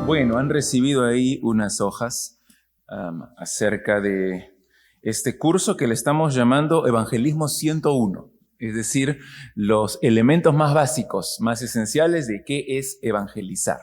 Bueno, han recibido ahí unas hojas acerca de este curso que le estamos llamando Evangelismo 101, es decir, los elementos más básicos, más esenciales de qué es evangelizar.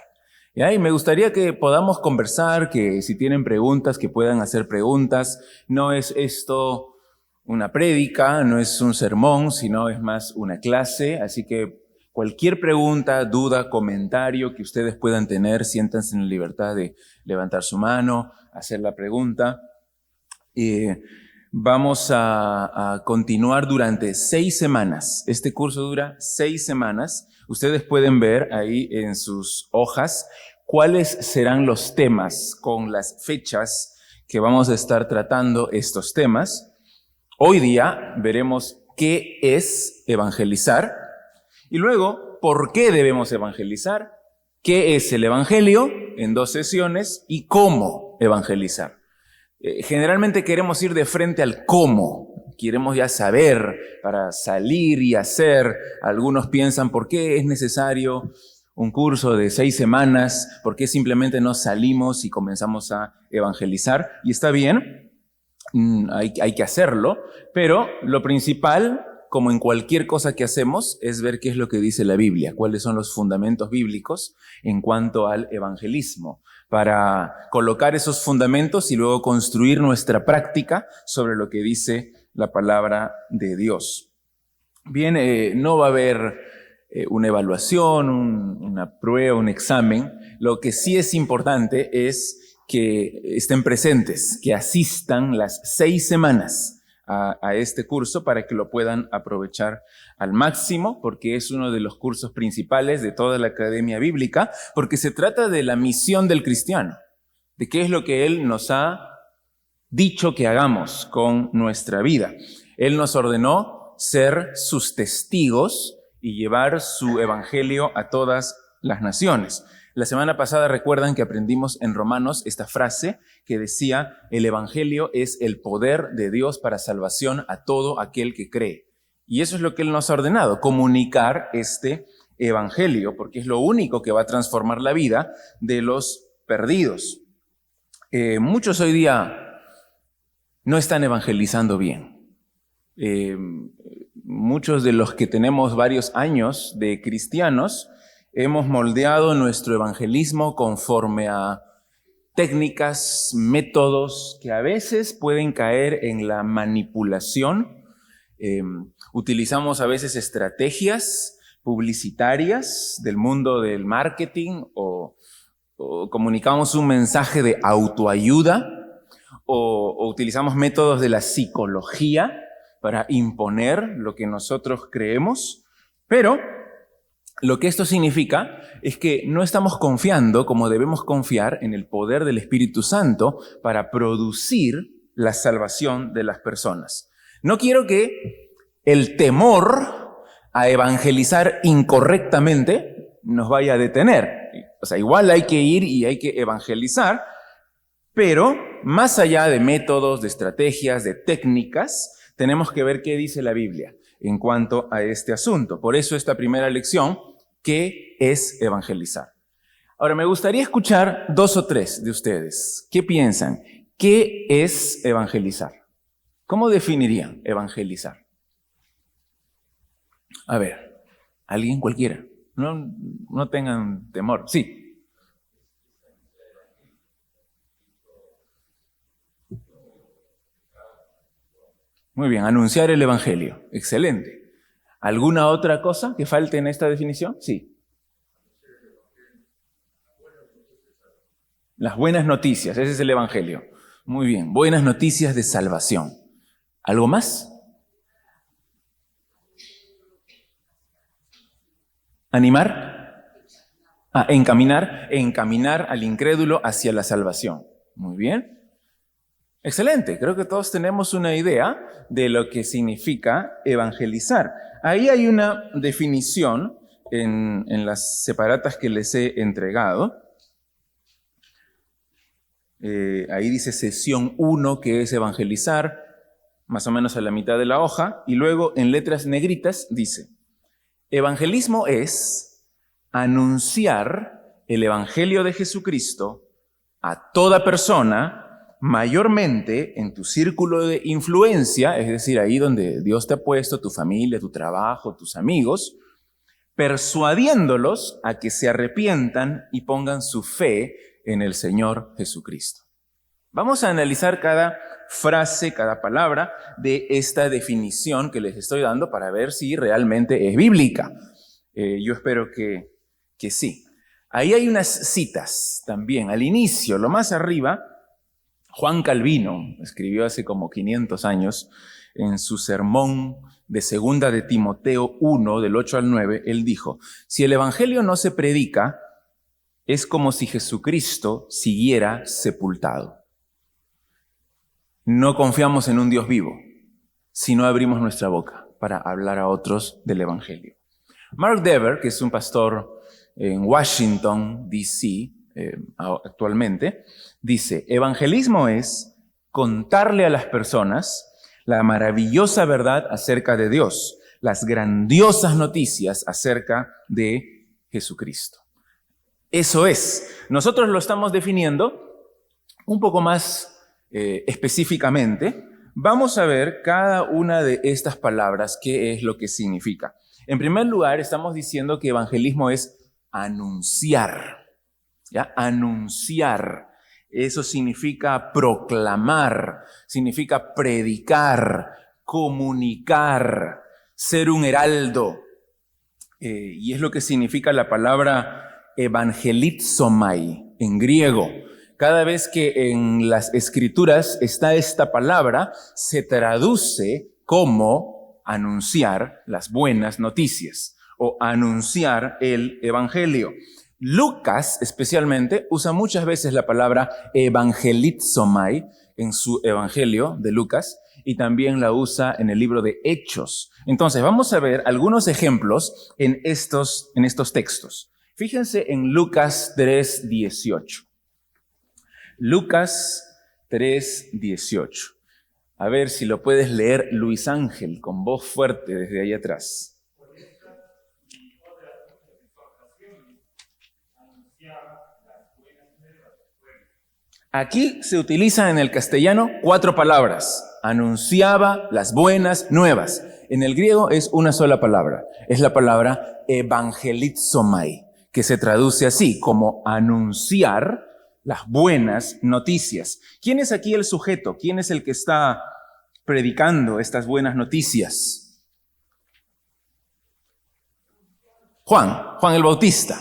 Y me gustaría que podamos conversar, que si tienen preguntas, que puedan hacer preguntas. No es esto una prédica, no es un sermón, sino es más una clase, así que cualquier pregunta, duda, comentario que ustedes puedan tener, siéntanse en la libertad de levantar su mano, hacer la pregunta. Vamos a continuar durante 6 semanas. Este curso dura 6 semanas. Ustedes pueden ver ahí en sus hojas cuáles serán los temas con las fechas que vamos a estar tratando estos temas. Hoy día veremos qué es evangelizar. Y luego, ¿por qué debemos evangelizar? ¿Qué es el evangelio? En 2 sesiones. ¿Y cómo evangelizar? Generalmente queremos ir de frente al cómo. Queremos ya saber para salir y hacer. Algunos piensan, ¿por qué es necesario un curso de 6 semanas? ¿Por qué simplemente no salimos y comenzamos a evangelizar? Y está bien, hay que hacerlo, pero lo principal, como en cualquier cosa que hacemos, es ver qué es lo que dice la Biblia, cuáles son los fundamentos bíblicos en cuanto al evangelismo, para colocar esos fundamentos y luego construir nuestra práctica sobre lo que dice la palabra de Dios. Bien, no va a haber una evaluación, una prueba, un examen. Lo que sí es importante es que estén presentes, que asistan las 6 semanas a este curso para que lo puedan aprovechar al máximo, porque es uno de los cursos principales de toda la Academia Bíblica, porque se trata de la misión del cristiano, de qué es lo que Él nos ha dicho que hagamos con nuestra vida. Él nos ordenó ser sus testigos y llevar su evangelio a todas las naciones. La semana pasada recuerdan que aprendimos en Romanos esta frase que decía: el evangelio es el poder de Dios para salvación a todo aquel que cree. Y eso es lo que Él nos ha ordenado, comunicar este evangelio, porque es lo único que va a transformar la vida de los perdidos. Muchos hoy día no están evangelizando bien. Muchos de los que tenemos varios años de cristianos hemos moldeado nuestro evangelismo conforme a técnicas, métodos que a veces pueden caer en la manipulación. Utilizamos a veces estrategias publicitarias del mundo del marketing o comunicamos un mensaje de autoayuda o utilizamos métodos de la psicología para imponer lo que nosotros creemos, pero lo que esto significa es que no estamos confiando como debemos confiar en el poder del Espíritu Santo para producir la salvación de las personas. No quiero que el temor a evangelizar incorrectamente nos vaya a detener. O sea, igual hay que ir y hay que evangelizar, pero más allá de métodos, de estrategias, de técnicas, tenemos que ver qué dice la Biblia en cuanto a este asunto. Por eso esta primera lección, ¿qué es evangelizar? Ahora, me gustaría escuchar 2 o 3 de ustedes. ¿Qué piensan? ¿Qué es evangelizar? ¿Cómo definirían evangelizar? A ver, alguien cualquiera. No tengan temor. Sí. Muy bien, anunciar el evangelio. Excelente. ¿Alguna otra cosa que falte en esta definición? Sí. Las buenas noticias, ese es el evangelio. Muy bien, buenas noticias de salvación. ¿Algo más? ¿Animar? Encaminar al incrédulo hacia la salvación. Muy bien. Excelente, creo que todos tenemos una idea de lo que significa evangelizar. Ahí hay una definición en las separatas que les he entregado. Ahí dice sesión 1, que es evangelizar, más o menos a la mitad de la hoja, y luego en letras negritas dice: evangelismo es anunciar el Evangelio de Jesucristo a toda persona, mayormente en tu círculo de influencia, es decir, ahí donde Dios te ha puesto, tu familia, tu trabajo, tus amigos, persuadiéndolos a que se arrepientan y pongan su fe en el Señor Jesucristo. Vamos a analizar cada frase, cada palabra de esta definición que les estoy dando para ver si realmente es bíblica. Yo espero que sí. Ahí hay unas citas también. Al inicio, lo más arriba, Juan Calvino escribió hace como 500 años en su sermón de segunda de Timoteo 1, del 8 al 9, él dijo: si el Evangelio no se predica, es como si Jesucristo siguiera sepultado. No confiamos en un Dios vivo si no abrimos nuestra boca para hablar a otros del Evangelio. Mark Dever, que es un pastor en Washington, D.C., actualmente, dice: evangelismo es contarle a las personas la maravillosa verdad acerca de Dios, las grandiosas noticias acerca de Jesucristo. Eso es. Nosotros lo estamos definiendo un poco más específicamente. Vamos a ver cada una de estas palabras, qué es lo que significa. En primer lugar, estamos diciendo que evangelismo es anunciar. ¿Ya? Anunciar. Eso significa proclamar, significa predicar, comunicar, ser un heraldo. Y es lo que significa la palabra evangelizomai en griego. Cada vez que en las escrituras está esta palabra, se traduce como anunciar las buenas noticias o anunciar el evangelio. Lucas, especialmente, usa muchas veces la palabra evangelizomai en su evangelio de Lucas y también la usa en el libro de Hechos. Entonces, vamos a ver algunos ejemplos en estos textos. Fíjense en Lucas 3:18. Lucas 3:18. A ver si lo puedes leer, Luis Ángel, con voz fuerte desde ahí atrás. Aquí se utilizan en el castellano 4 palabras. Anunciaba las buenas nuevas. En el griego es una sola palabra. Es la palabra evangelizomai, que se traduce así, como anunciar las buenas noticias. ¿Quién es aquí el sujeto? ¿Quién es el que está predicando estas buenas noticias? Juan el Bautista.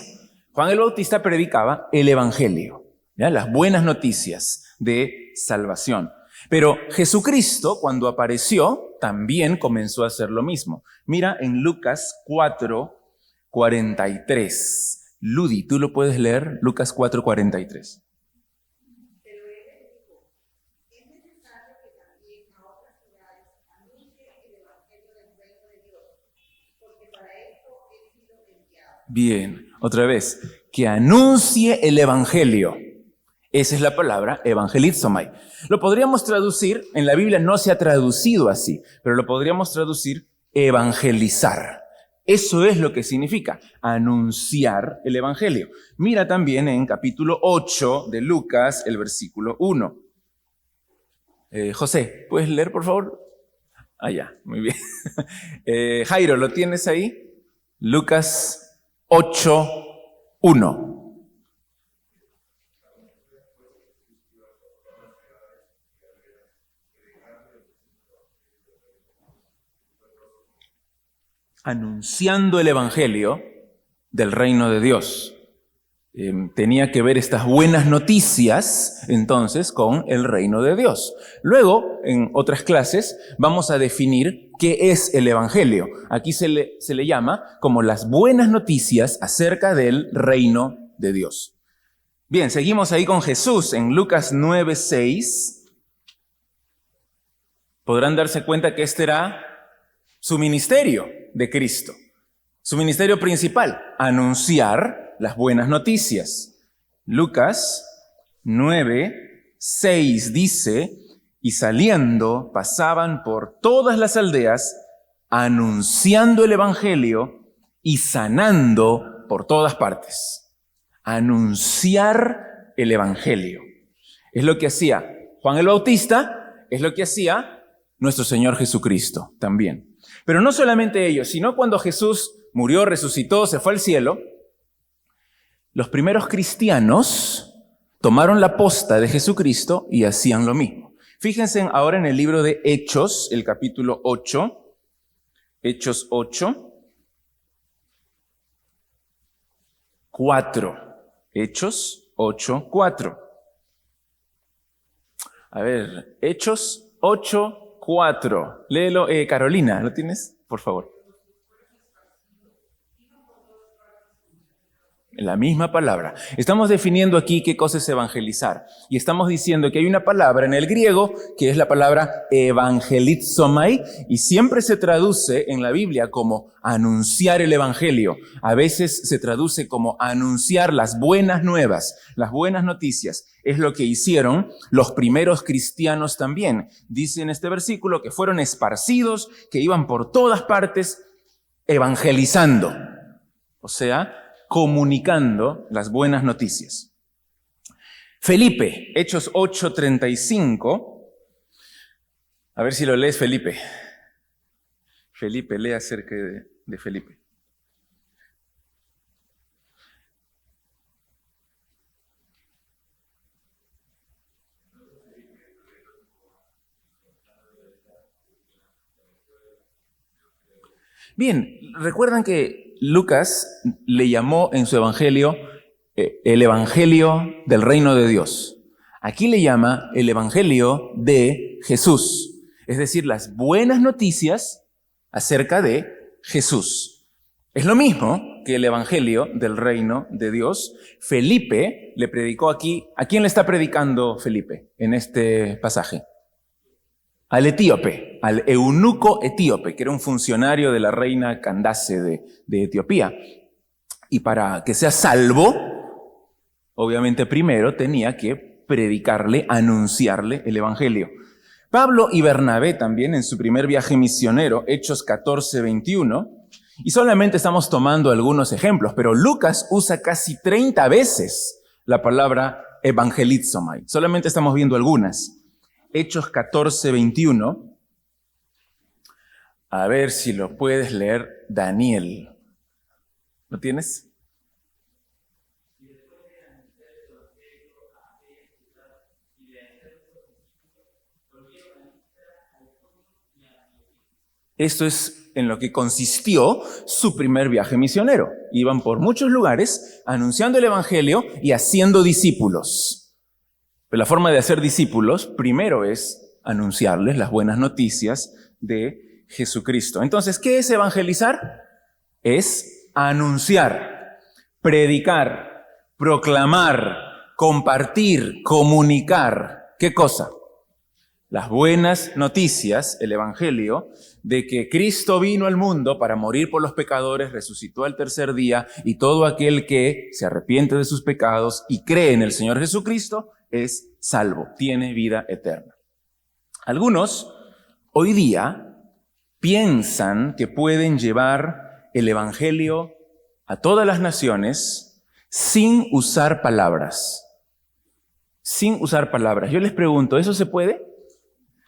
Juan el Bautista predicaba el evangelio. ¿Ya? Las buenas noticias de salvación. Pero Jesucristo, cuando apareció, también comenzó a hacer lo mismo. Mira en Lucas 4:43. Ludi, ¿tú lo puedes leer? Lucas 4:43. Bien, otra vez. Que anuncie el evangelio. Esa es la palabra evangelizomai. Lo podríamos traducir, en la Biblia no se ha traducido así, pero lo podríamos traducir evangelizar. Eso es lo que significa anunciar el evangelio. Mira también en capítulo 8 de Lucas, el versículo 1. José, ¿puedes leer, por favor? Ya, muy bien. Jairo, ¿lo tienes ahí? Lucas 8:1. Anunciando el evangelio del reino de Dios. Tenía que ver estas buenas noticias, entonces, con el reino de Dios. Luego, en otras clases, vamos a definir qué es el evangelio. Aquí se le llama como las buenas noticias acerca del reino de Dios. Bien, seguimos ahí con Jesús en Lucas 9:6. Podrán darse cuenta que este era su ministerio de Cristo. Su ministerio principal, anunciar las buenas noticias. Lucas 9:6 dice: y saliendo pasaban por todas las aldeas, anunciando el evangelio y sanando por todas partes. anunciar el Evangelio. Es lo que hacía Juan el Bautista, es lo que hacía nuestro Señor Jesucristo también. Pero no solamente ellos, sino cuando Jesús murió, resucitó, se fue al cielo, los primeros cristianos tomaron la posta de Jesucristo y hacían lo mismo. Fíjense ahora en el libro de Hechos, el capítulo 8, Hechos 8, 4. Hechos 8, 4. A ver, Hechos 8, 4. Léelo, Carolina, ¿lo tienes? Por favor. La misma palabra. Estamos definiendo aquí qué cosa es evangelizar. Y estamos diciendo que hay una palabra en el griego que es la palabra evangelizomai y siempre se traduce en la Biblia como anunciar el evangelio. A veces se traduce como anunciar las buenas nuevas, las buenas noticias. Es lo que hicieron los primeros cristianos también. Dice en este versículo que fueron esparcidos, que iban por todas partes evangelizando. O sea, comunicando las buenas noticias. Felipe, Hechos 8:35. A ver si lo lees, Felipe. Felipe, lee acerca de Felipe. Bien, recuerdan que Lucas le llamó en su evangelio el evangelio del reino de Dios. Aquí le llama el evangelio de Jesús, es decir, las buenas noticias acerca de Jesús. Es lo mismo que el evangelio del reino de Dios. Felipe le predicó aquí. ¿A quién le está predicando Felipe en este pasaje? Al etíope, al eunuco etíope, que era un funcionario de la reina Candace de Etiopía. Y para que sea salvo, obviamente primero tenía que predicarle, anunciarle el evangelio. Pablo y Bernabé también en su primer viaje misionero, Hechos 14:21, y solamente estamos tomando algunos ejemplos, pero Lucas usa casi 30 veces la palabra evangelizomai. Solamente estamos viendo algunas. Hechos 14:21. A ver si lo puedes leer, Daniel. ¿Lo tienes? Esto es en lo que consistió su primer viaje misionero. Iban por muchos lugares anunciando el evangelio y haciendo discípulos. Pero la forma de hacer discípulos primero es anunciarles las buenas noticias de Jesucristo. Entonces, ¿qué es evangelizar? Es anunciar, predicar, proclamar, compartir, comunicar. ¿Qué cosa? Las buenas noticias, el evangelio, de que Cristo vino al mundo para morir por los pecadores, resucitó al tercer día y todo aquel que se arrepiente de sus pecados y cree en el Señor Jesucristo es salvo, tiene vida eterna. Algunos hoy día piensan que pueden llevar el evangelio a todas las naciones sin usar palabras. Sin usar palabras. Yo les pregunto, ¿eso se puede?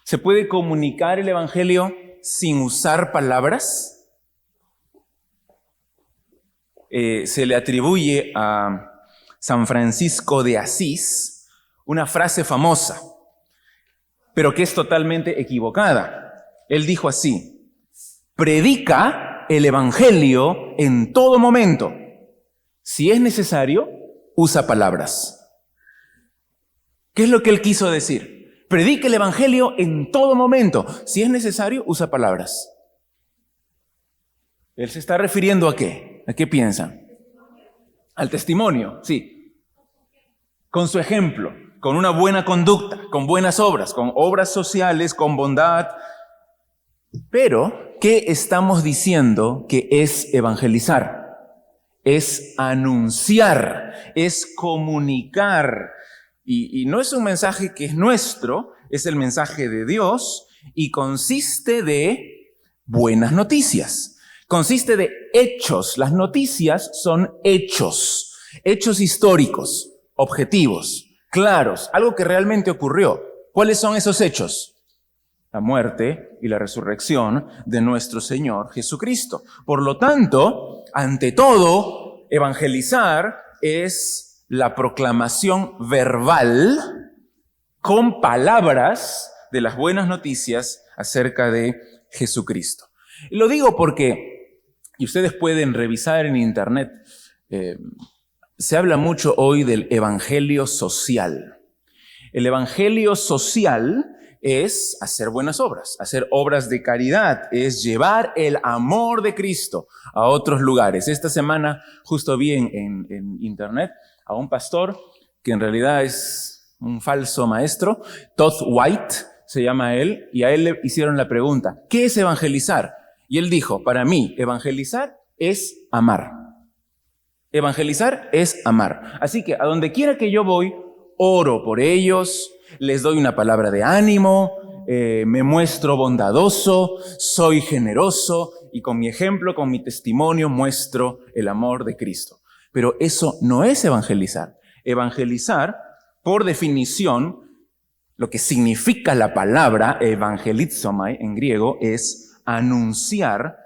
¿Se puede comunicar el evangelio sin usar palabras? Se le atribuye a San Francisco de Asís una frase famosa, pero que es totalmente equivocada. Él dijo así: predica el evangelio en todo momento. Si es necesario, usa palabras. ¿Qué es lo que él quiso decir? Predica el evangelio en todo momento. Si es necesario, usa palabras. Él se está refiriendo ¿a qué? ¿A qué piensan? Al testimonio, sí. Con su ejemplo, con una buena conducta, con buenas obras, con obras sociales, con bondad. Pero, ¿qué estamos diciendo que es evangelizar? Es anunciar, es comunicar. Y no es un mensaje que es nuestro, es el mensaje de Dios y consiste de buenas noticias. Consiste de hechos. Las noticias son hechos. Hechos históricos, objetivos, claros, algo que realmente ocurrió. ¿Cuáles son esos hechos? La muerte y la resurrección de nuestro Señor Jesucristo. Por lo tanto, ante todo, evangelizar es la proclamación verbal con palabras de las buenas noticias acerca de Jesucristo. Y lo digo porque, y ustedes pueden revisar en internet, se habla mucho hoy del evangelio social. El evangelio social es hacer buenas obras, hacer obras de caridad, es llevar el amor de Cristo a otros lugares. Esta semana justo vi en internet a un pastor que en realidad es un falso maestro, Todd White se llama él, y a él le hicieron la pregunta, ¿qué es evangelizar? Y él dijo, para mí, evangelizar es amar. Evangelizar es amar. Así que a donde quiera que yo voy, oro por ellos, les doy una palabra de ánimo, me muestro bondadoso, soy generoso y con mi ejemplo, con mi testimonio, muestro el amor de Cristo. Pero eso no es evangelizar. Evangelizar, por definición, lo que significa la palabra evangelizomai en griego es anunciar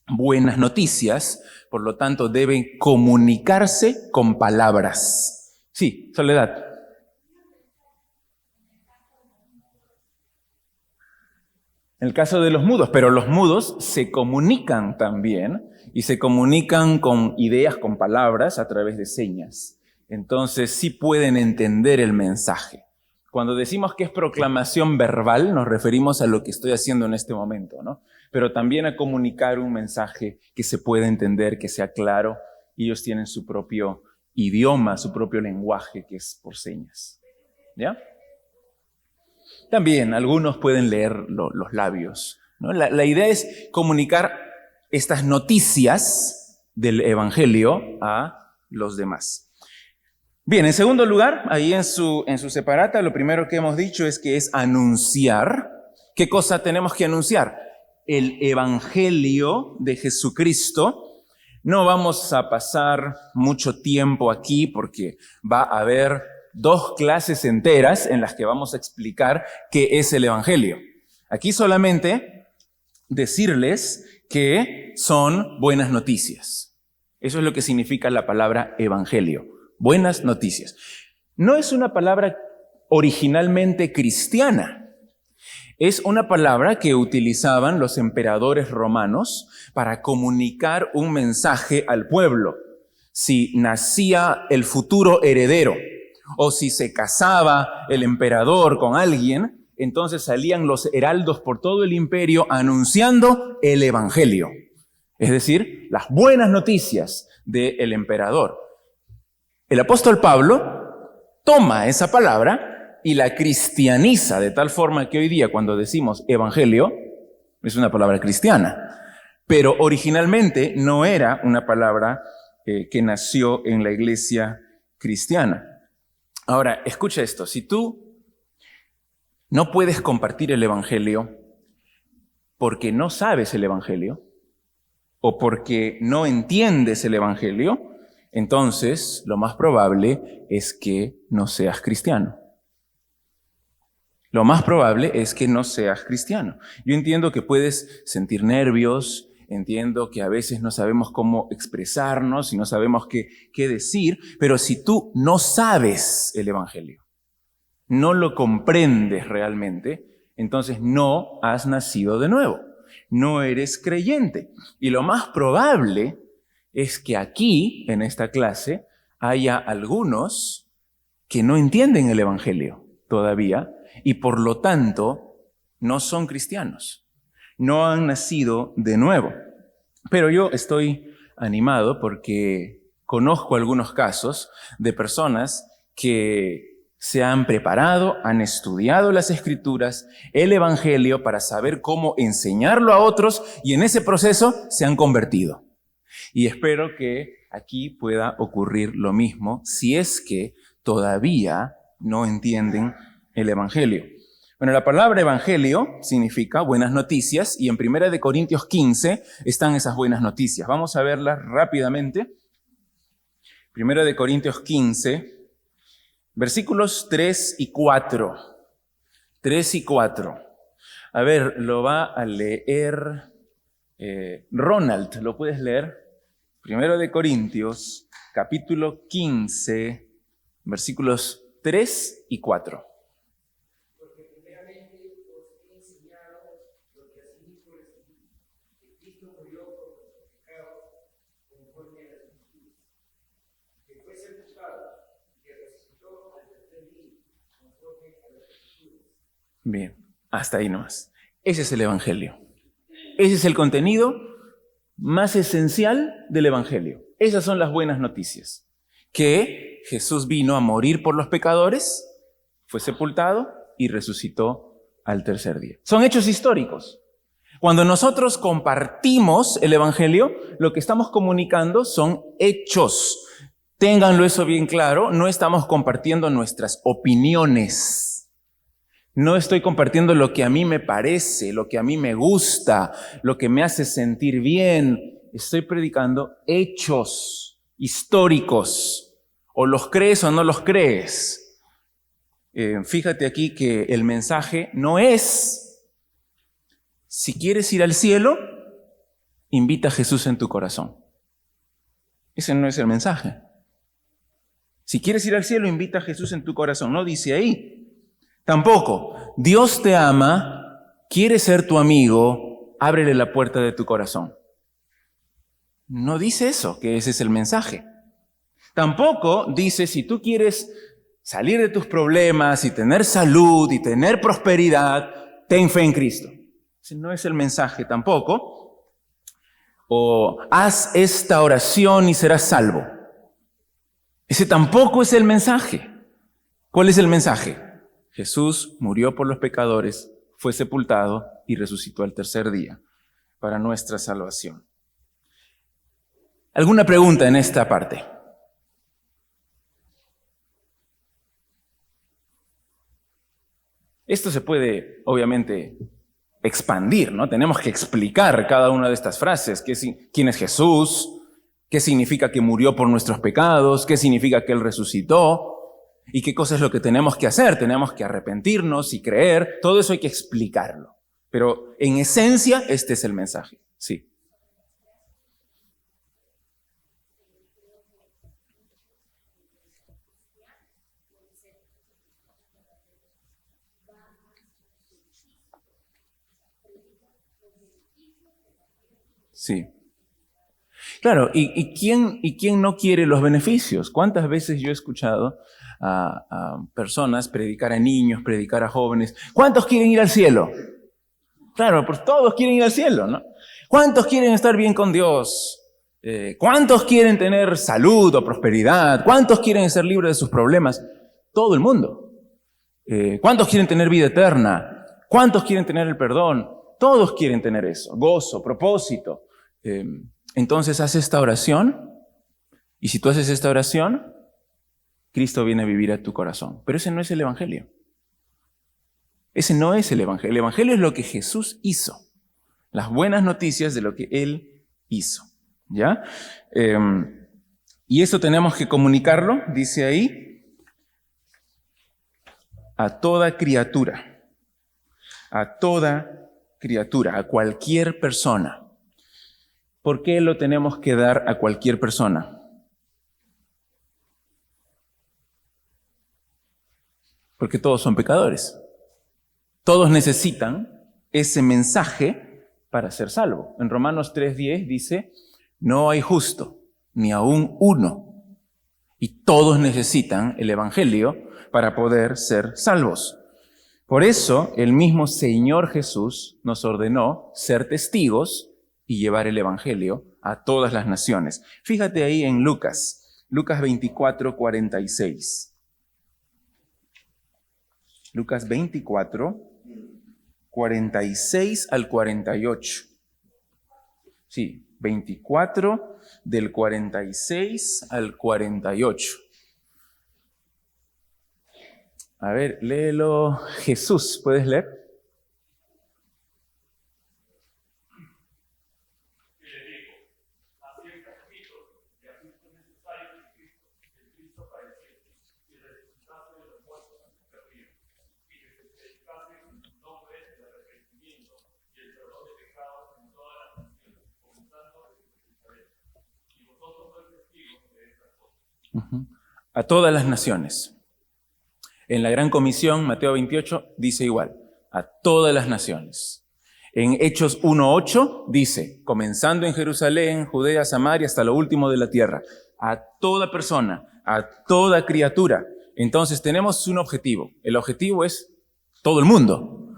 buenas noticias, por lo tanto deben comunicarse con palabras. Sí, Soledad. En el caso de los mudos, pero los mudos se comunican también y se comunican con ideas, con palabras a través de señas. Entonces sí pueden entender el mensaje. Cuando decimos que es proclamación verbal, nos referimos a lo que estoy haciendo en este momento, ¿no? Pero también a comunicar un mensaje que se pueda entender, que sea claro. Ellos tienen su propio idioma, su propio lenguaje, que es por señas. ¿Ya? También algunos pueden leer los labios, ¿no? La idea es comunicar estas noticias del Evangelio a los demás. Bien, en segundo lugar, ahí en su separata, lo primero que hemos dicho es que es anunciar. ¿Qué cosa tenemos que anunciar? El Evangelio de Jesucristo. No vamos a pasar mucho tiempo aquí porque va a haber 2 clases enteras en las que vamos a explicar qué es el Evangelio. Aquí solamente decirles que son buenas noticias. Eso es lo que significa la palabra Evangelio. Buenas noticias. No es una palabra originalmente cristiana. Es una palabra que utilizaban los emperadores romanos para comunicar un mensaje al pueblo. Si nacía el futuro heredero o si se casaba el emperador con alguien, entonces salían los heraldos por todo el imperio anunciando el evangelio. Es decir, las buenas noticias del emperador. El apóstol Pablo toma esa palabra y la cristianiza de tal forma que hoy día cuando decimos evangelio es una palabra cristiana. Pero originalmente no era una palabra que nació en la iglesia cristiana. Ahora, escucha esto, si tú no puedes compartir el evangelio porque no sabes el evangelio o porque no entiendes el evangelio, entonces lo más probable es que no seas cristiano. Lo más probable es que no seas cristiano. Yo entiendo que puedes sentir nervios, entiendo que a veces no sabemos cómo expresarnos y no sabemos qué decir, pero si tú no sabes el evangelio, no lo comprendes realmente, entonces no has nacido de nuevo, no eres creyente. Y lo más probable es que aquí, en esta clase, haya algunos que no entienden el evangelio todavía y por lo tanto no son cristianos. No han nacido de nuevo. Pero yo estoy animado porque conozco algunos casos de personas que se han preparado, han estudiado las Escrituras, el Evangelio, para saber cómo enseñarlo a otros y en ese proceso se han convertido. Y espero que aquí pueda ocurrir lo mismo si es que todavía no entienden el Evangelio. Bueno, la palabra evangelio significa buenas noticias y en 1 Corintios 15 están esas buenas noticias. Vamos a verlas rápidamente. Primero de Corintios 15, versículos 3 y 4. 3 y 4. A ver, lo va a leer Ronald, ¿lo puedes leer? Primero de Corintios, capítulo 15, versículos 3 y 4. Porque primeramente os he enseñado lo que asimismo recibí, que Cristo murió por nuestros pecados conforme a las Escrituras, que fue sepultado y que resucitó al tercer día conforme a las Escrituras. Bien, hasta ahí nomás. Ese es el Evangelio. Ese es el contenido más esencial del Evangelio. Esas son las buenas noticias. Que Jesús vino a morir por los pecadores, fue sepultado y resucitó al tercer día. Son hechos históricos. Cuando nosotros compartimos el Evangelio, lo que estamos comunicando son hechos. Ténganlo eso bien claro, no estamos compartiendo nuestras opiniones. No estoy compartiendo lo que a mí me parece, lo que a mí me gusta, lo que me hace sentir bien. Estoy predicando hechos históricos. O los crees o no los crees. Fíjate aquí que el mensaje no es, si quieres ir al cielo, invita a Jesús en tu corazón. Ese no es el mensaje. Si quieres ir al cielo, invita a Jesús en tu corazón. No dice ahí. Tampoco, Dios te ama, quiere ser tu amigo, ábrele la puerta de tu corazón. No dice eso, que ese es el mensaje. Tampoco dice, si tú quieres salir de tus problemas y tener salud y tener prosperidad, ten fe en Cristo. Ese no es el mensaje tampoco. O haz esta oración y serás salvo. Ese tampoco es el mensaje. ¿Cuál es el mensaje? Jesús murió por los pecadores, fue sepultado y resucitó al tercer día para nuestra salvación. ¿Alguna pregunta en esta parte? Esto se puede, obviamente, expandir, ¿no? Tenemos que explicar cada una de estas frases. ¿Quién es Jesús? ¿Qué significa que murió por nuestros pecados? ¿Qué significa que Él resucitó? ¿Y qué cosa es lo que tenemos que hacer? Tenemos que arrepentirnos y creer. Todo eso hay que explicarlo. Pero en esencia, este es el mensaje. Sí. Sí. Claro, ¿y quién no quiere los beneficios? ¿Cuántas veces yo he escuchado a personas predicar a niños, predicar a jóvenes? ¿Cuántos quieren ir al cielo? Claro, pues todos quieren ir al cielo, ¿no? ¿Cuántos quieren estar bien con Dios? ¿Cuántos quieren tener salud o prosperidad? ¿Cuántos quieren ser libres de sus problemas? Todo el mundo. ¿Cuántos quieren tener vida eterna? ¿Cuántos quieren tener el perdón? Todos quieren tener eso, gozo, propósito. Entonces haz esta oración, y si tú haces esta oración, Cristo viene a vivir a tu corazón. Pero ese no es el Evangelio. Ese no es el Evangelio. El Evangelio es lo que Jesús hizo. Las buenas noticias de lo que Él hizo. ¿Ya? Y eso tenemos que comunicarlo, dice ahí, a toda criatura. A toda criatura, a cualquier persona. ¿Por qué lo tenemos que dar a cualquier persona? Porque todos son pecadores. Todos necesitan ese mensaje para ser salvos. En Romanos 3:10 dice, no hay justo, ni aún uno. Y todos necesitan el Evangelio para poder ser salvos. Por eso, el mismo Señor Jesús nos ordenó ser testigos y llevar el Evangelio a todas las naciones. Fíjate ahí en Lucas 24:46. Lucas 24, 46 al 48. Sí, 24 del 46 al 48. A ver, léelo. Jesús, ¿puedes leer? A todas las naciones. En la Gran Comisión, Mateo 28, dice igual, a todas las naciones. En Hechos 1:8 dice, comenzando en Jerusalén, Judea, Samaria, hasta lo último de la tierra, a toda persona, a toda criatura. Entonces tenemos un objetivo. El objetivo es todo el mundo.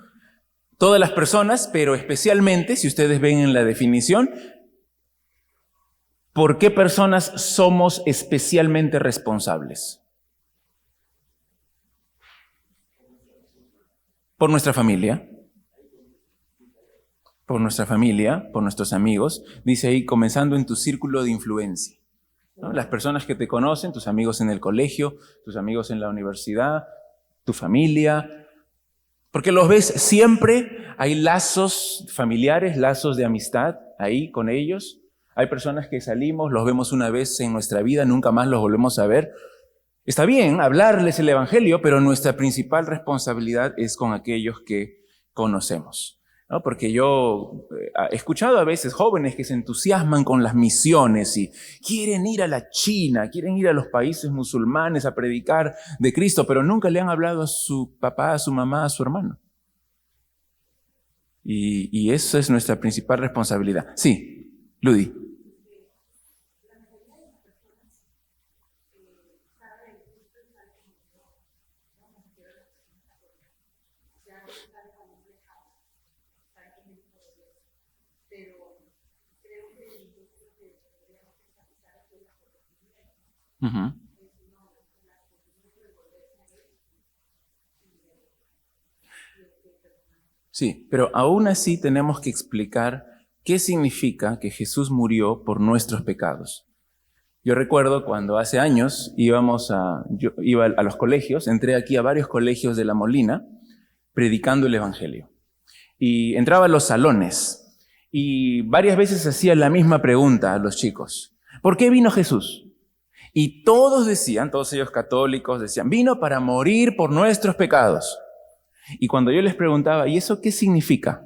Todas las personas, pero especialmente, si ustedes ven en la definición, ¿por qué personas somos especialmente responsables? Por nuestra familia. Por nuestra familia, por nuestros amigos. Dice ahí, comenzando en tu círculo de influencia, ¿no? Las personas que te conocen, tus amigos en el colegio, tus amigos en la universidad, tu familia. Porque los ves siempre, hay lazos familiares, lazos de amistad ahí con ellos. Hay personas que salimos, los vemos una vez en nuestra vida, nunca más los volvemos a ver. Está bien hablarles el evangelio, pero nuestra principal responsabilidad es con aquellos que conocemos, ¿no? Porque yo he escuchado a veces jóvenes que se entusiasman con las misiones y quieren ir a la China, quieren ir a los países musulmanes a predicar de Cristo, pero nunca le han hablado a su papá, a su mamá, a su hermano. Y eso es nuestra principal responsabilidad. Sí, Ludi. Uh-huh. Sí, pero aún así tenemos que explicar qué significa que Jesús murió por nuestros pecados. Yo recuerdo cuando hace años yo iba a los colegios, entré aquí a varios colegios de La Molina predicando el evangelio. Y entraba a los salones y varias veces hacía la misma pregunta a los chicos. ¿Por qué vino Jesús? Y todos decían, todos ellos católicos decían, vino para morir por nuestros pecados. Y cuando yo les preguntaba, ¿y eso qué significa?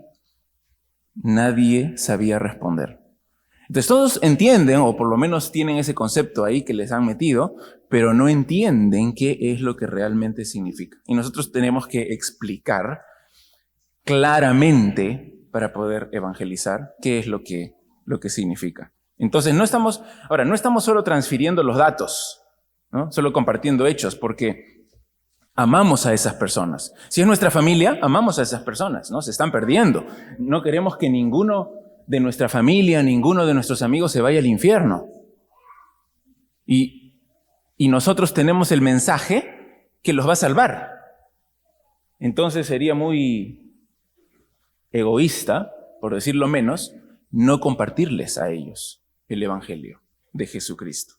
Nadie sabía responder. Entonces todos entienden, o por lo menos tienen ese concepto ahí que les han metido, pero no entienden qué es lo que realmente significa. Y nosotros tenemos que explicar claramente para poder evangelizar qué es lo que significa. Entonces no estamos solo transfiriendo los datos, ¿no? Solo compartiendo hechos, porque amamos a esas personas. Si es nuestra familia, amamos a esas personas, ¿no? Se están perdiendo. No queremos que ninguno de nuestra familia, ninguno de nuestros amigos se vaya al infierno. Y nosotros tenemos el mensaje que los va a salvar. Entonces sería muy egoísta, por decirlo menos, no compartirles a ellos el evangelio de Jesucristo.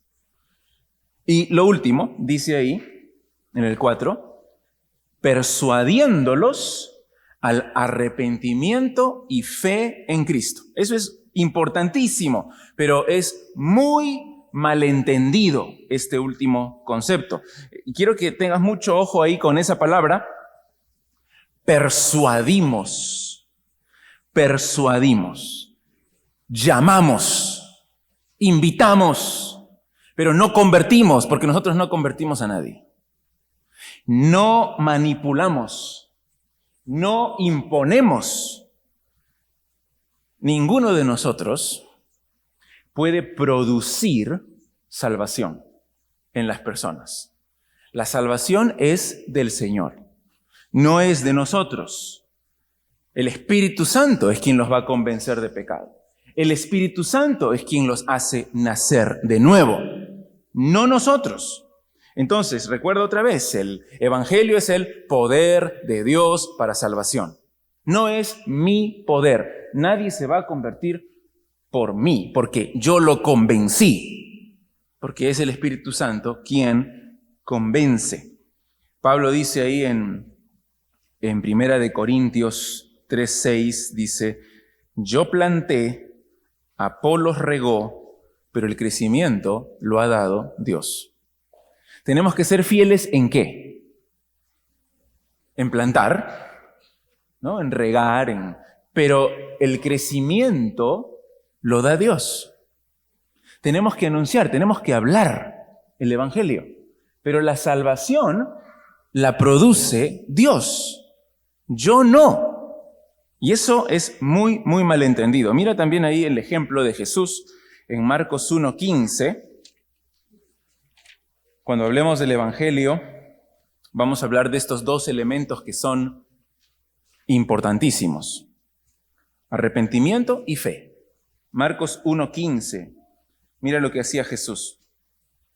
Y lo último, dice ahí, en el 4, persuadiéndolos al arrepentimiento y fe en Cristo. Eso es importantísimo, pero es muy malentendido este último concepto. Y quiero que tengas mucho ojo ahí con esa palabra. Persuadimos, llamamos, invitamos, pero no convertimos, porque nosotros no convertimos a nadie. No manipulamos, no imponemos. Ninguno de nosotros puede producir salvación en las personas. La salvación es del Señor, no es de nosotros. El Espíritu Santo es quien los va a convencer de pecado. El Espíritu Santo es quien los hace nacer de nuevo, no nosotros. Entonces, recuerda otra vez, el Evangelio es el poder de Dios para salvación. No es mi poder. Nadie se va a convertir por mí, porque yo lo convencí. Porque es el Espíritu Santo quien convence. Pablo dice ahí en 1 Corintios 3:6, dice, yo planté, Apolos regó, pero el crecimiento lo ha dado Dios. Tenemos que ser fieles ¿en qué? En plantar, ¿no? En regar, pero el crecimiento lo da Dios. Tenemos que anunciar, tenemos que hablar. El Evangelio. Pero la salvación la produce Dios. Yo no. Y eso es muy, muy malentendido. Mira también ahí el ejemplo de Jesús en Marcos 1:15. Cuando hablemos del Evangelio, vamos a hablar de estos dos elementos que son importantísimos. Arrepentimiento y fe. Marcos 1:15. Mira lo que hacía Jesús.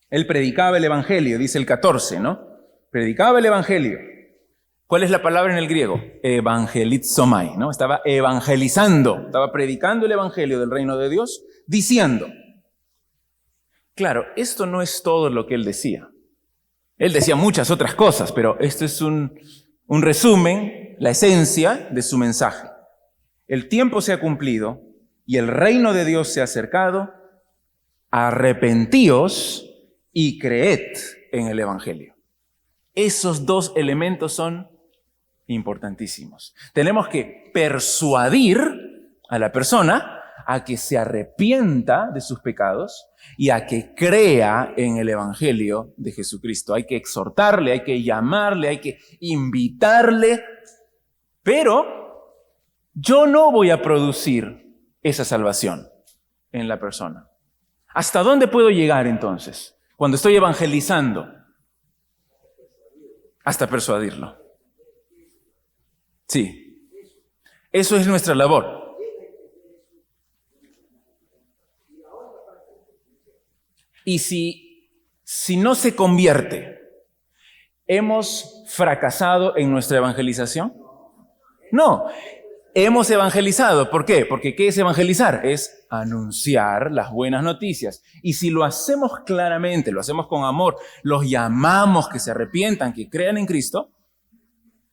Él predicaba el Evangelio, dice el 14, ¿no? Predicaba el Evangelio. ¿Cuál es la palabra en el griego? Evangelizomai, ¿no? Estaba evangelizando, estaba predicando el Evangelio del reino de Dios, diciendo. Claro, esto no es todo lo que él decía. Él decía muchas otras cosas, pero esto es un resumen, la esencia de su mensaje. El tiempo se ha cumplido y el reino de Dios se ha acercado. Arrepentíos y creed en el Evangelio. Esos dos elementos son importantísimos. Tenemos que persuadir a la persona a que se arrepienta de sus pecados y a que crea en el Evangelio de Jesucristo. Hay que exhortarle, hay que llamarle, hay que invitarle, pero yo no voy a producir esa salvación en la persona. ¿Hasta dónde puedo llegar entonces? Cuando estoy evangelizando, hasta persuadirlo. Sí, eso es nuestra labor. Y si no se convierte, ¿hemos fracasado en nuestra evangelización? No, hemos evangelizado. ¿Por qué? Porque ¿qué es evangelizar? Es anunciar las buenas noticias. Y si lo hacemos claramente, lo hacemos con amor, los llamamos que se arrepientan, que crean en Cristo,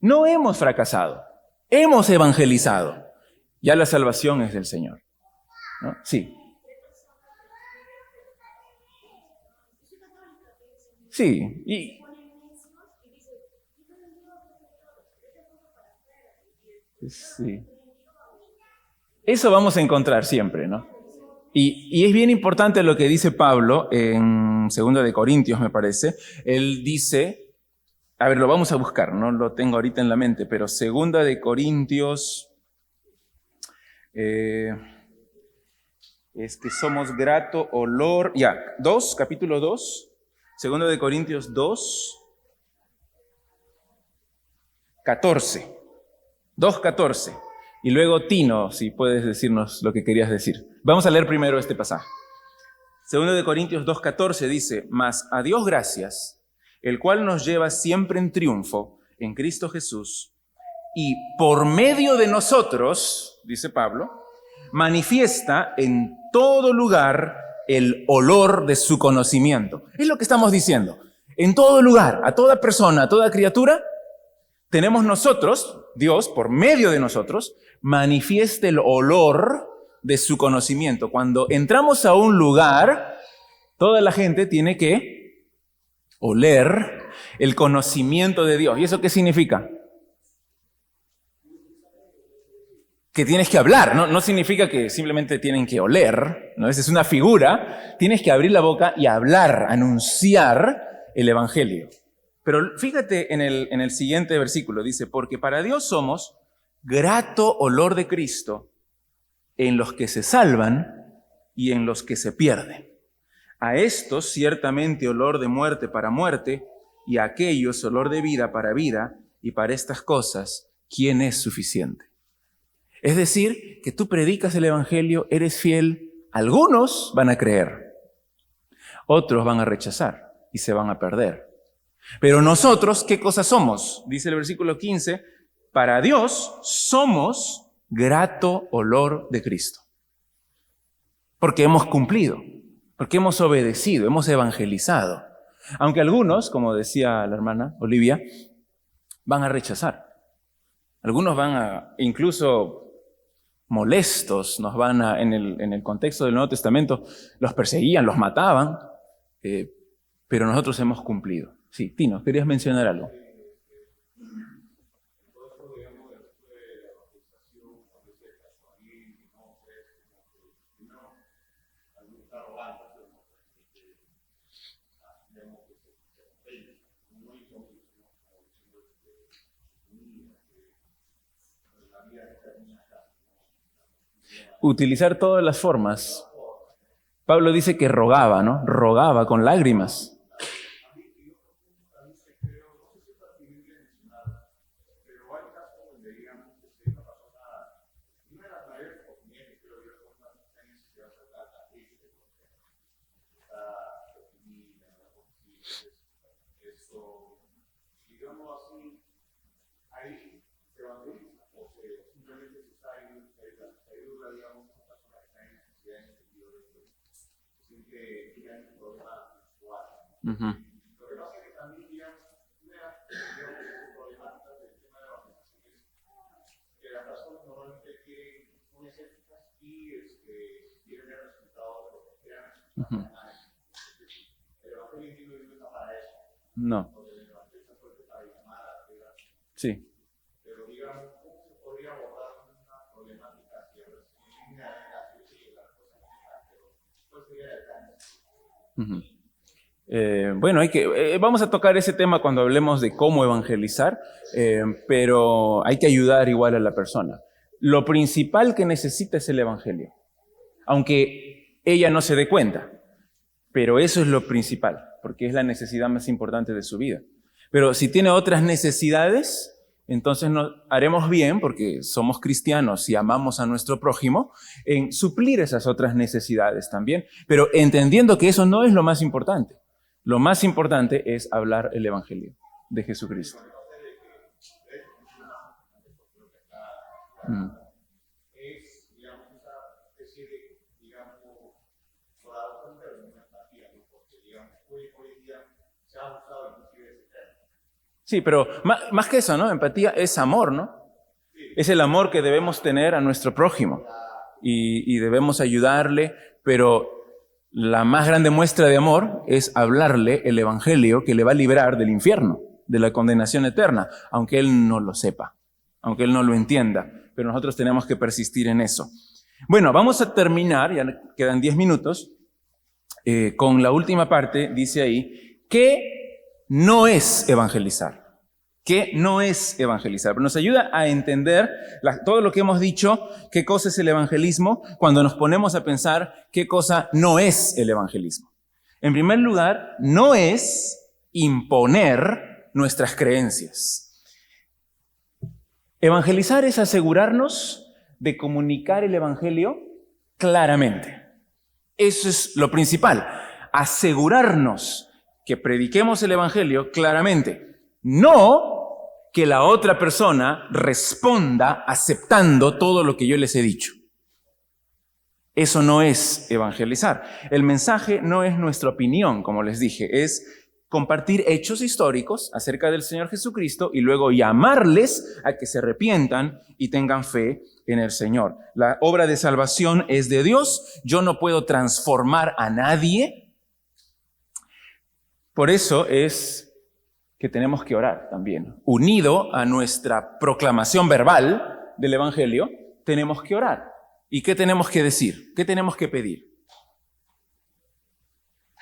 no hemos fracasado, hemos evangelizado. Ya la salvación es del Señor, ¿no? Sí. Sí, sí. Eso vamos a encontrar siempre, ¿no? Y es bien importante lo que dice Pablo en 2 de Corintios, me parece. Él dice, a ver, lo vamos a buscar, no lo tengo ahorita en la mente, pero 2 de Corintios, es que somos grato olor, ya, capítulo 2, 2 de Corintios 2, 14, 2:14. Y luego Tino, si puedes decirnos lo que querías decir. Vamos a leer primero este pasaje. 2 de Corintios 2:14 dice, mas a Dios gracias, el cual nos lleva siempre en triunfo en Cristo Jesús, y por medio de nosotros, dice Pablo, manifiesta en todo lugar el olor de su conocimiento. Es lo que estamos diciendo. En todo lugar, a toda persona, a toda criatura, tenemos nosotros, Dios, por medio de nosotros, manifiesta el olor de su conocimiento. Cuando entramos a un lugar, toda la gente tiene que oler el conocimiento de Dios. ¿Y eso qué significa? Que tienes que hablar, ¿no? No significa que simplemente tienen que oler, ¿no? Esa es una figura. Tienes que abrir la boca y hablar, anunciar el Evangelio. Pero fíjate en el siguiente versículo, dice, porque para Dios somos grato olor de Cristo en los que se salvan y en los que se pierden. A estos ciertamente olor de muerte para muerte, y a aquellos olor de vida para vida, y para estas cosas, ¿quién es suficiente? Es decir, que tú predicas el Evangelio, eres fiel, algunos van a creer, otros van a rechazar y se van a perder. Pero nosotros, ¿qué cosa somos? Dice el versículo 15, para Dios somos grato olor de Cristo. Porque hemos cumplido, porque hemos obedecido, hemos evangelizado. Aunque algunos, como decía la hermana Olivia, van a rechazar. Algunos van a, incluso molestos, en el contexto del Nuevo Testamento, los perseguían, los mataban, pero nosotros hemos cumplido. Sí, Tino, querías mencionar algo. utilizar todas las formas. Pablo dice que rogaba, ¿no? Rogaba con lágrimas. Uh-huh. Lo que pasa es que también, digamos, una problemática del tema de la organización es que las personas normalmente quieren son escépticas y quieren ver resultados de lo que quieran. Uh-huh. El evangelio no está para eso. No. Porque el evangelio está para llamar a la sí. Pero digamos, ¿cómo se podría abordar una problemática que recibe la ciencia y las cosas pero ¿cuál sería el alcance? Uh-huh. Bueno, vamos a tocar ese tema cuando hablemos de cómo evangelizar, pero hay que ayudar igual a la persona. Lo principal que necesita es el evangelio, aunque ella no se dé cuenta, pero eso es lo principal, porque es la necesidad más importante de su vida. Pero si tiene otras necesidades, entonces haremos bien, porque somos cristianos y amamos a nuestro prójimo, en suplir esas otras necesidades también, pero entendiendo que eso no es lo más importante. Lo más importante es hablar el evangelio de Jesucristo. Es, digamos, esa especie de, digamos, orador de una empatía, ¿no? Porque, digamos, hoy día se ha usado inclusive ese término. Sí, pero más que eso, ¿no? Empatía es amor, ¿no? Es el amor que debemos tener a nuestro prójimo y debemos ayudarle, pero la más grande muestra de amor es hablarle el evangelio que le va a librar del infierno, de la condenación eterna, aunque él no lo sepa, aunque él no lo entienda, pero nosotros tenemos que persistir en eso. Bueno, vamos a terminar, ya quedan 10 minutos, con la última parte, dice ahí, que no es evangelizar. ¿Qué no es evangelizar? Pero nos ayuda a entender todo lo que hemos dicho, qué cosa es el evangelismo, cuando nos ponemos a pensar qué cosa no es el evangelismo. En primer lugar, no es imponer nuestras creencias. Evangelizar es asegurarnos de comunicar el evangelio claramente. Eso es lo principal, asegurarnos que prediquemos el evangelio claramente. No que la otra persona responda aceptando todo lo que yo les he dicho. Eso no es evangelizar. El mensaje no es nuestra opinión, como les dije, es compartir hechos históricos acerca del Señor Jesucristo y luego llamarles a que se arrepientan y tengan fe en el Señor. La obra de salvación es de Dios. Yo no puedo transformar a nadie. Por eso es que tenemos que orar también. Unido a nuestra proclamación verbal del Evangelio, tenemos que orar. ¿Y qué tenemos que decir? ¿Qué tenemos que pedir?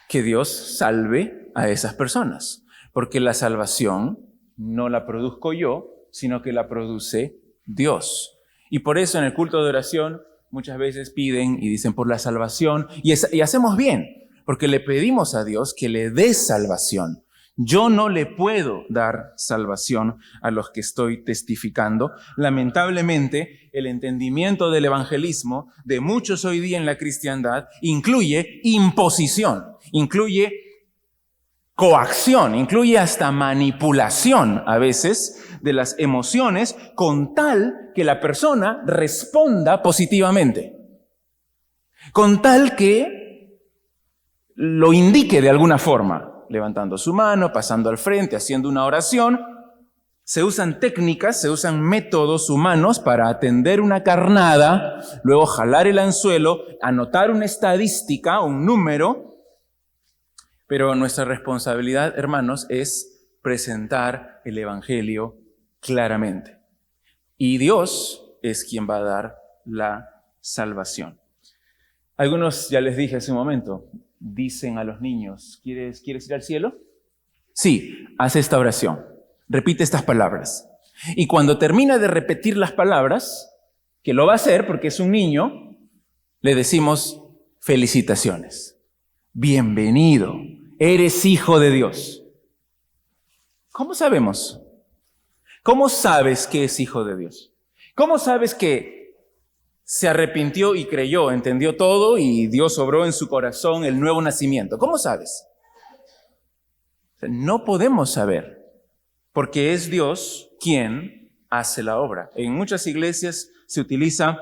Que Dios salve a esas personas, porque la salvación no la produzco yo, sino que la produce Dios. Y por eso en el culto de oración muchas veces piden y dicen por la salvación, y hacemos bien, porque le pedimos a Dios que le dé salvación. Yo no le puedo dar salvación a los que estoy testificando. Lamentablemente, el entendimiento del evangelismo de muchos hoy día en la cristiandad incluye imposición, incluye coacción, incluye hasta manipulación a veces de las emociones con tal que la persona responda positivamente, con tal que lo indique de alguna forma. Levantando su mano, pasando al frente, haciendo una oración. Se usan técnicas, se usan métodos humanos para atender una carnada, luego jalar el anzuelo, anotar una estadística, un número. Pero nuestra responsabilidad, hermanos, es presentar el evangelio claramente. Y Dios es quien va a dar la salvación. Algunos, ya les dije hace un momento, dicen a los niños, ¿quieres ir al cielo? Sí, haz esta oración, repite estas palabras. Y cuando termina de repetir las palabras, que lo va a hacer porque es un niño, le decimos felicitaciones. Bienvenido, eres hijo de Dios. ¿Cómo sabemos? ¿Cómo sabes que es hijo de Dios? ¿Cómo sabes que se arrepintió y creyó, entendió todo y Dios obró en su corazón el nuevo nacimiento? ¿Cómo sabes? No podemos saber, porque es Dios quien hace la obra. En muchas iglesias se utiliza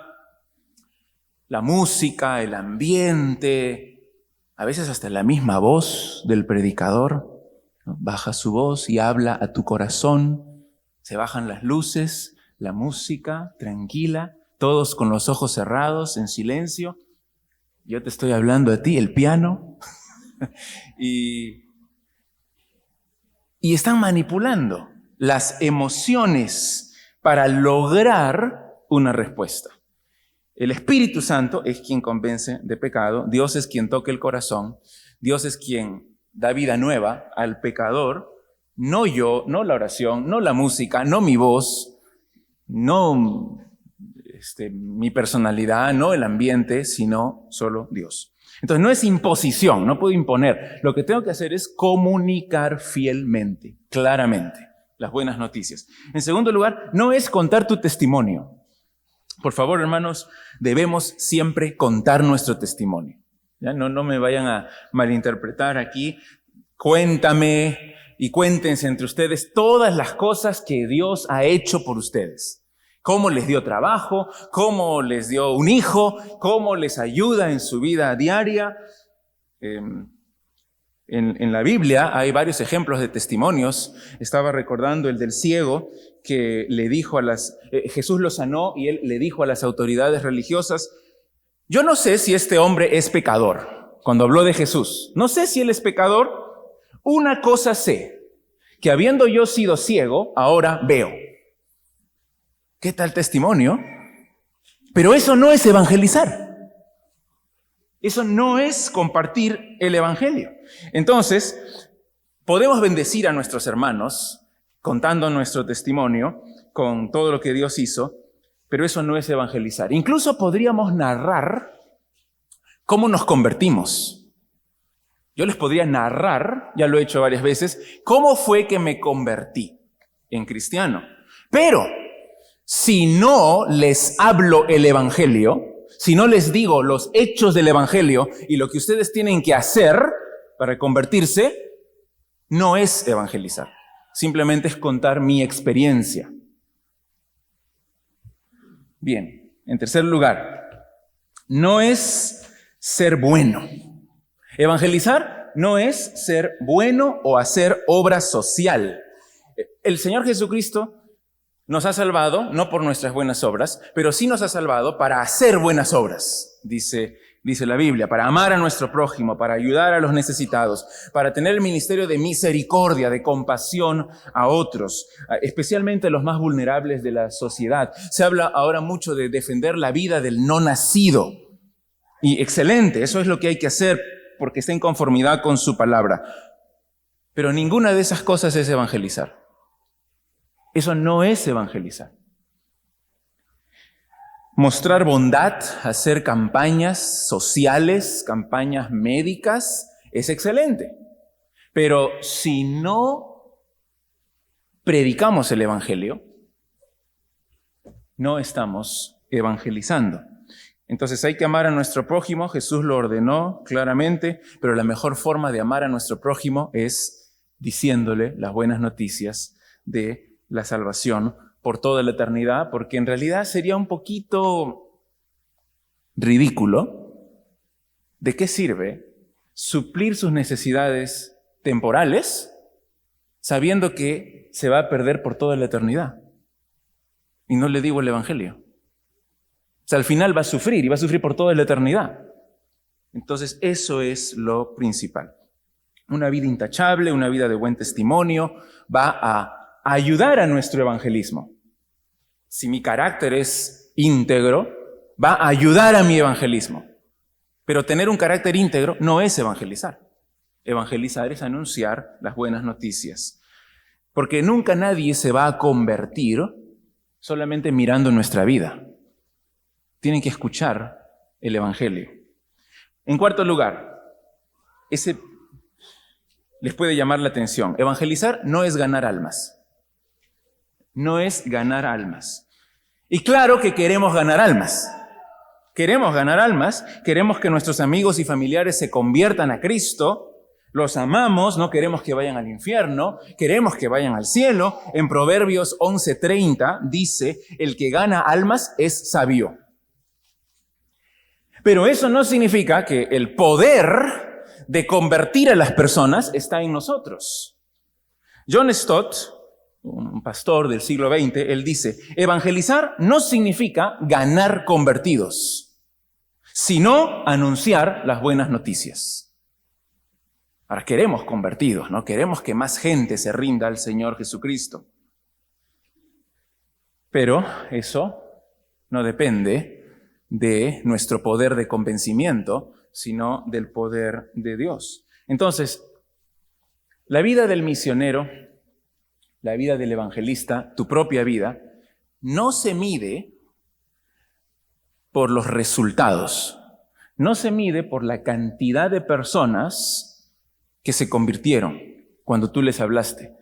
la música, el ambiente, a veces hasta la misma voz del predicador, ¿no? Baja su voz y habla a tu corazón, se bajan las luces, la música tranquila, todos con los ojos cerrados, en silencio. Yo te estoy hablando a ti, el piano, y están manipulando las emociones para lograr una respuesta. El Espíritu Santo es quien convence de pecado, Dios es quien toca el corazón, Dios es quien da vida nueva al pecador, no yo, no la oración, no la música, no mi voz, no mi personalidad, no el ambiente, sino solo Dios. Entonces no es imposición, no puedo imponer. Lo que tengo que hacer es comunicar fielmente, claramente, las buenas noticias. En segundo lugar, no es contar tu testimonio. Por favor, hermanos, debemos siempre contar nuestro testimonio. ¿Ya? No me vayan a malinterpretar aquí. Cuéntame y cuéntense entre ustedes todas las cosas que Dios ha hecho por ustedes. Cómo les dio trabajo, cómo les dio un hijo, cómo les ayuda en su vida diaria. En la Biblia hay varios ejemplos de testimonios. Estaba recordando el del ciego que le dijo Jesús lo sanó y él le dijo a las autoridades religiosas, yo no sé si este hombre es pecador. Cuando habló de Jesús, no sé si él es pecador. Una cosa sé, que habiendo yo sido ciego, ahora veo. ¿Qué tal testimonio? Pero eso no es evangelizar. Eso no es compartir el evangelio. Entonces, podemos bendecir a nuestros hermanos contando nuestro testimonio con todo lo que Dios hizo, pero eso no es evangelizar. Incluso podríamos narrar cómo nos convertimos. Yo les podría narrar, ya lo he hecho varias veces, cómo fue que me convertí en cristiano. Pero si no les hablo el evangelio, si no les digo los hechos del evangelio y lo que ustedes tienen que hacer para convertirse, no es evangelizar. Simplemente es contar mi experiencia. Bien, en tercer lugar, no es ser bueno. Evangelizar no es ser bueno o hacer obra social. El Señor Jesucristo nos ha salvado, no por nuestras buenas obras, pero sí nos ha salvado para hacer buenas obras, dice la Biblia, para amar a nuestro prójimo, para ayudar a los necesitados, para tener el ministerio de misericordia, de compasión a otros, especialmente a los más vulnerables de la sociedad. Se habla ahora mucho de defender la vida del no nacido. Y excelente, eso es lo que hay que hacer porque está en conformidad con su palabra. Pero ninguna de esas cosas es evangelizar. Eso no es evangelizar. Mostrar bondad, hacer campañas sociales, campañas médicas, es excelente. Pero si no predicamos el evangelio, no estamos evangelizando. Entonces hay que amar a nuestro prójimo, Jesús lo ordenó claramente, pero la mejor forma de amar a nuestro prójimo es diciéndole las buenas noticias de la salvación por toda la eternidad, porque en realidad sería un poquito ridículo. ¿De qué sirve suplir sus necesidades temporales sabiendo que se va a perder por toda la eternidad? Y no le digo el evangelio. O sea, al final va a sufrir y va a sufrir por toda la eternidad. Entonces, eso es lo principal. Una vida intachable, una vida de buen testimonio, va a ayudar a nuestro evangelismo. Si mi carácter es íntegro, va a ayudar a mi evangelismo. Pero tener un carácter íntegro no es evangelizar. Evangelizar es anunciar las buenas noticias. Porque nunca nadie se va a convertir solamente mirando nuestra vida. Tienen que escuchar el Evangelio. En cuarto lugar, ese les puede llamar la atención. Evangelizar no es ganar almas. No es ganar almas. Y claro que queremos ganar almas. Queremos ganar almas, queremos que nuestros amigos y familiares se conviertan a Cristo, los amamos, no queremos que vayan al infierno, queremos que vayan al cielo. En Proverbios 11:30 dice, el que gana almas es sabio. Pero eso no significa que el poder de convertir a las personas está en nosotros. John Stott, un pastor del siglo XX, él dice, evangelizar no significa ganar convertidos, sino anunciar las buenas noticias. Ahora queremos convertidos, ¿no? Queremos que más gente se rinda al Señor Jesucristo. Pero eso no depende de nuestro poder de convencimiento, sino del poder de Dios. Entonces, la vida del misionero, la vida del evangelista, tu propia vida, no se mide por los resultados, no se mide por la cantidad de personas que se convirtieron cuando tú les hablaste.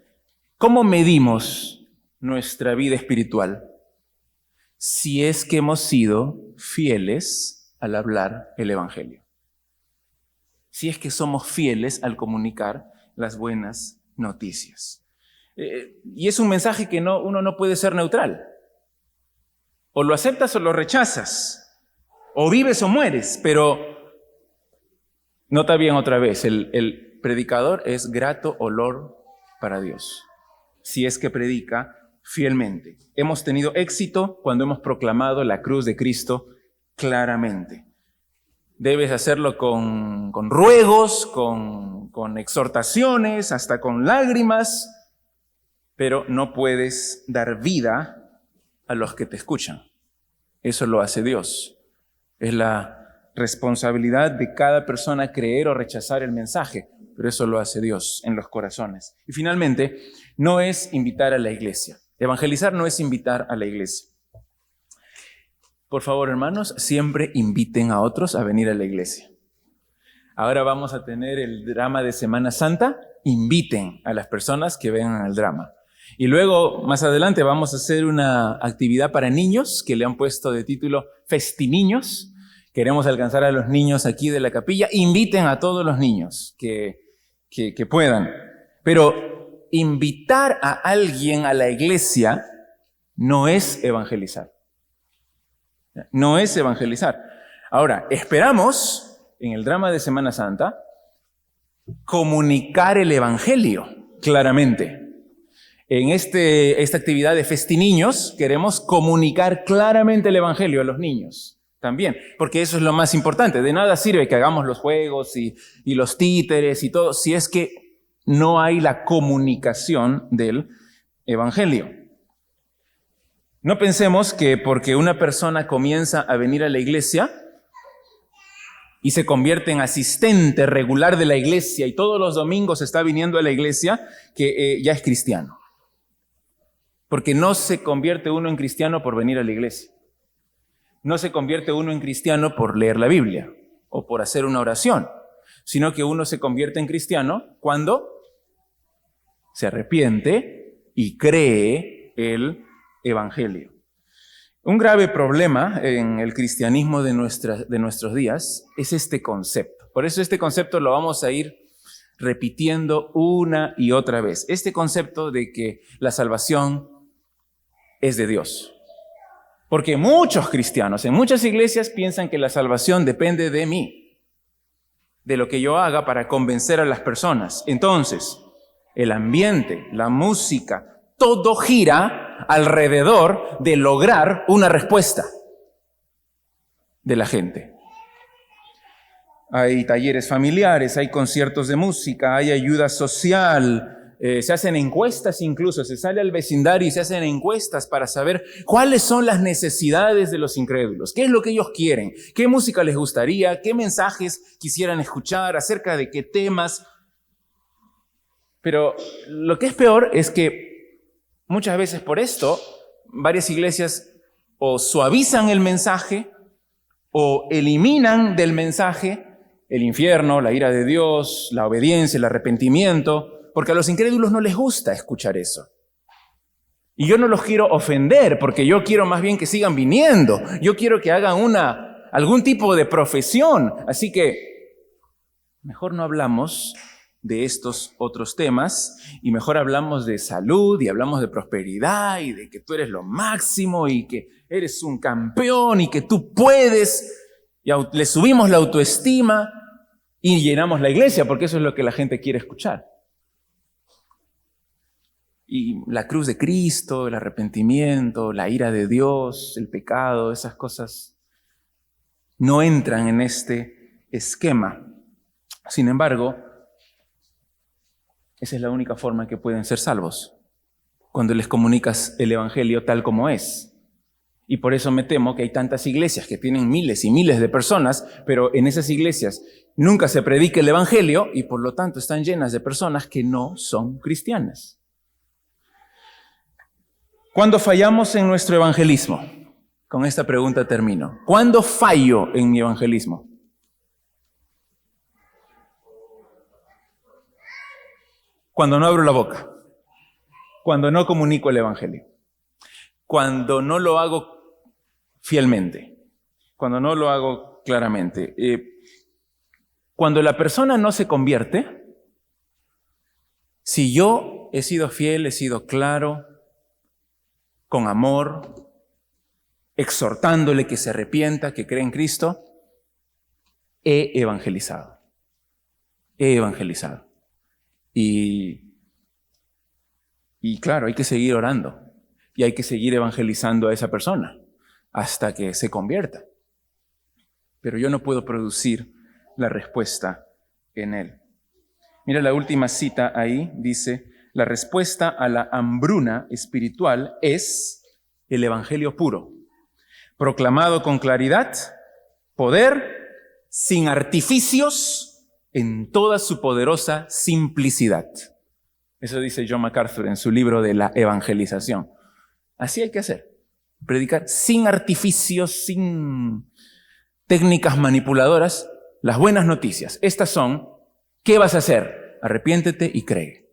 ¿Cómo medimos nuestra vida espiritual? Si es que hemos sido fieles al hablar el evangelio. Si es que somos fieles al comunicar las buenas noticias. Y es un mensaje que uno no puede ser neutral. O lo aceptas o lo rechazas. O vives o mueres. Pero nota bien otra vez, el predicador es grato olor para Dios. Si es que predica fielmente. Hemos tenido éxito cuando hemos proclamado la cruz de Cristo claramente. Debes hacerlo con ruegos, con exhortaciones, hasta con lágrimas, pero no puedes dar vida a los que te escuchan. Eso lo hace Dios. Es la responsabilidad de cada persona creer o rechazar el mensaje, pero eso lo hace Dios en los corazones. Y finalmente, no es invitar a la iglesia. Evangelizar no es invitar a la iglesia. Por favor, hermanos, siempre inviten a otros a venir a la iglesia. Ahora vamos a tener el drama de Semana Santa. Inviten a las personas que vengan al drama. Y luego, más adelante, vamos a hacer una actividad para niños que le han puesto de título Festiniños. Queremos alcanzar a los niños aquí de la capilla. Inviten a todos los niños que puedan. Pero invitar a alguien a la iglesia no es evangelizar. No es evangelizar. Ahora, esperamos, en el drama de Semana Santa, comunicar el evangelio claramente. En esta actividad de Festiniños queremos comunicar claramente el evangelio a los niños también, porque eso es lo más importante. De nada sirve que hagamos los juegos y los títeres y todo, si es que no hay la comunicación del evangelio. No pensemos que porque una persona comienza a venir a la iglesia y se convierte en asistente regular de la iglesia y todos los domingos está viniendo a la iglesia, que ya es cristiano. Porque no se convierte uno en cristiano por venir a la iglesia. No se convierte uno en cristiano por leer la Biblia o por hacer una oración, sino que uno se convierte en cristiano cuando se arrepiente y cree el evangelio. Un grave problema en el cristianismo de nuestros días es este concepto. Por eso este concepto lo vamos a ir repitiendo una y otra vez. Este concepto de que la salvación es de Dios. Porque muchos cristianos en muchas iglesias piensan que la salvación depende de mí, de lo que yo haga para convencer a las personas. Entonces, el ambiente, la música, todo gira alrededor de lograr una respuesta de la gente. Hay talleres familiares, hay conciertos de música, hay ayuda social, se hacen encuestas incluso, se sale al vecindario y se hacen encuestas para saber cuáles son las necesidades de los incrédulos, qué es lo que ellos quieren, qué música les gustaría, qué mensajes quisieran escuchar, acerca de qué temas. Pero lo que es peor es que muchas veces por esto varias iglesias o suavizan el mensaje o eliminan del mensaje el infierno, la ira de Dios, la obediencia, el arrepentimiento, porque a los incrédulos no les gusta escuchar eso. Y yo no los quiero ofender, porque yo quiero más bien que sigan viniendo. Yo quiero que hagan algún tipo de profesión. Así que mejor no hablamos de estos otros temas y mejor hablamos de salud y hablamos de prosperidad y de que tú eres lo máximo y que eres un campeón y que tú puedes. Y le subimos la autoestima y llenamos la iglesia, porque eso es lo que la gente quiere escuchar. Y la cruz de Cristo, el arrepentimiento, la ira de Dios, el pecado, esas cosas no entran en este esquema. Sin embargo, esa es la única forma que pueden ser salvos, cuando les comunicas el evangelio tal como es. Y por eso me temo que hay tantas iglesias que tienen miles y miles de personas, pero en esas iglesias nunca se predica el evangelio y por lo tanto están llenas de personas que no son cristianas. ¿Cuándo fallamos en nuestro evangelismo? Con esta pregunta termino. ¿Cuándo fallo en mi evangelismo? Cuando no abro la boca. Cuando no comunico el evangelio. Cuando no lo hago fielmente. Cuando no lo hago claramente. Cuando la persona no se convierte, si yo he sido fiel, he sido claro, con amor, exhortándole que se arrepienta, que cree en Cristo, he evangelizado. He evangelizado. Y claro, hay que seguir orando y hay que seguir evangelizando a esa persona hasta que se convierta. Pero yo no puedo producir la respuesta en él. Mira la última cita ahí, dice: la respuesta a la hambruna espiritual es el evangelio puro, proclamado con claridad, poder, sin artificios, en toda su poderosa simplicidad. Eso dice John MacArthur en su libro de la evangelización. Así hay que hacer, predicar sin artificios, sin técnicas manipuladoras, las buenas noticias. Estas son: ¿qué vas a hacer? Arrepiéntete y cree.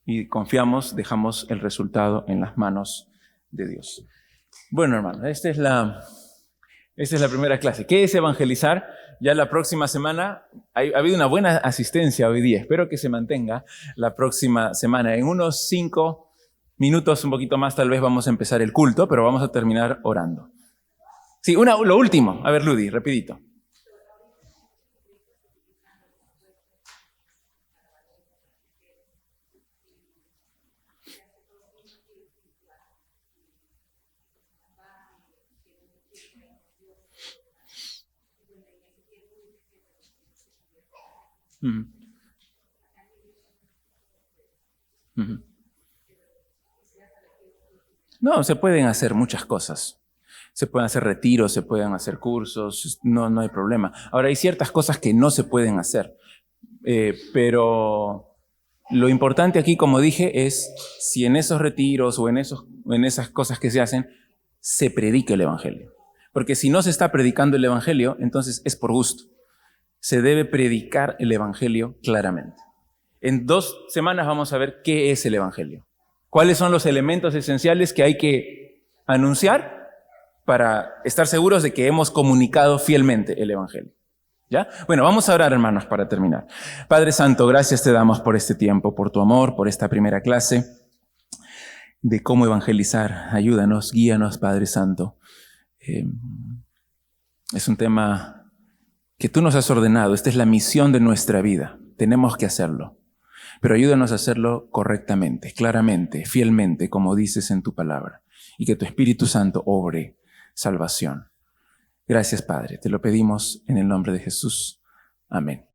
Y confiamos, dejamos el resultado en las manos de Dios. Bueno, hermanos, esta es la primera clase. ¿Qué es evangelizar? Ya la próxima semana, ha habido una buena asistencia hoy día. Espero que se mantenga la próxima semana. En unos 5 minutos, un poquito más, tal vez vamos a empezar el culto, pero vamos a terminar orando. Sí, lo último. A ver, Ludi, rapidito. No, se pueden hacer muchas cosas. Se pueden hacer retiros, se pueden hacer cursos, no hay problema. Ahora, hay ciertas cosas que no se pueden hacer, pero lo importante aquí, como dije, es si en esos retiros o en esas cosas que se hacen, se predica el evangelio. Porque si no se está predicando el evangelio, entonces es por gusto. Se debe predicar el evangelio claramente. En 2 semanas vamos a ver qué es el evangelio. ¿Cuáles son los elementos esenciales que hay que anunciar para estar seguros de que hemos comunicado fielmente el evangelio? ¿Ya? Bueno, vamos a orar, hermanos, para terminar. Padre Santo, gracias te damos por este tiempo, por tu amor, por esta primera clase de cómo evangelizar. Ayúdanos, guíanos, Padre Santo. Es un tema que tú nos has ordenado. Esta es la misión de nuestra vida. Tenemos que hacerlo. Pero ayúdanos a hacerlo correctamente, claramente, fielmente, como dices en tu palabra. Y que tu Espíritu Santo obre salvación. Gracias, Padre. Te lo pedimos en el nombre de Jesús. Amén.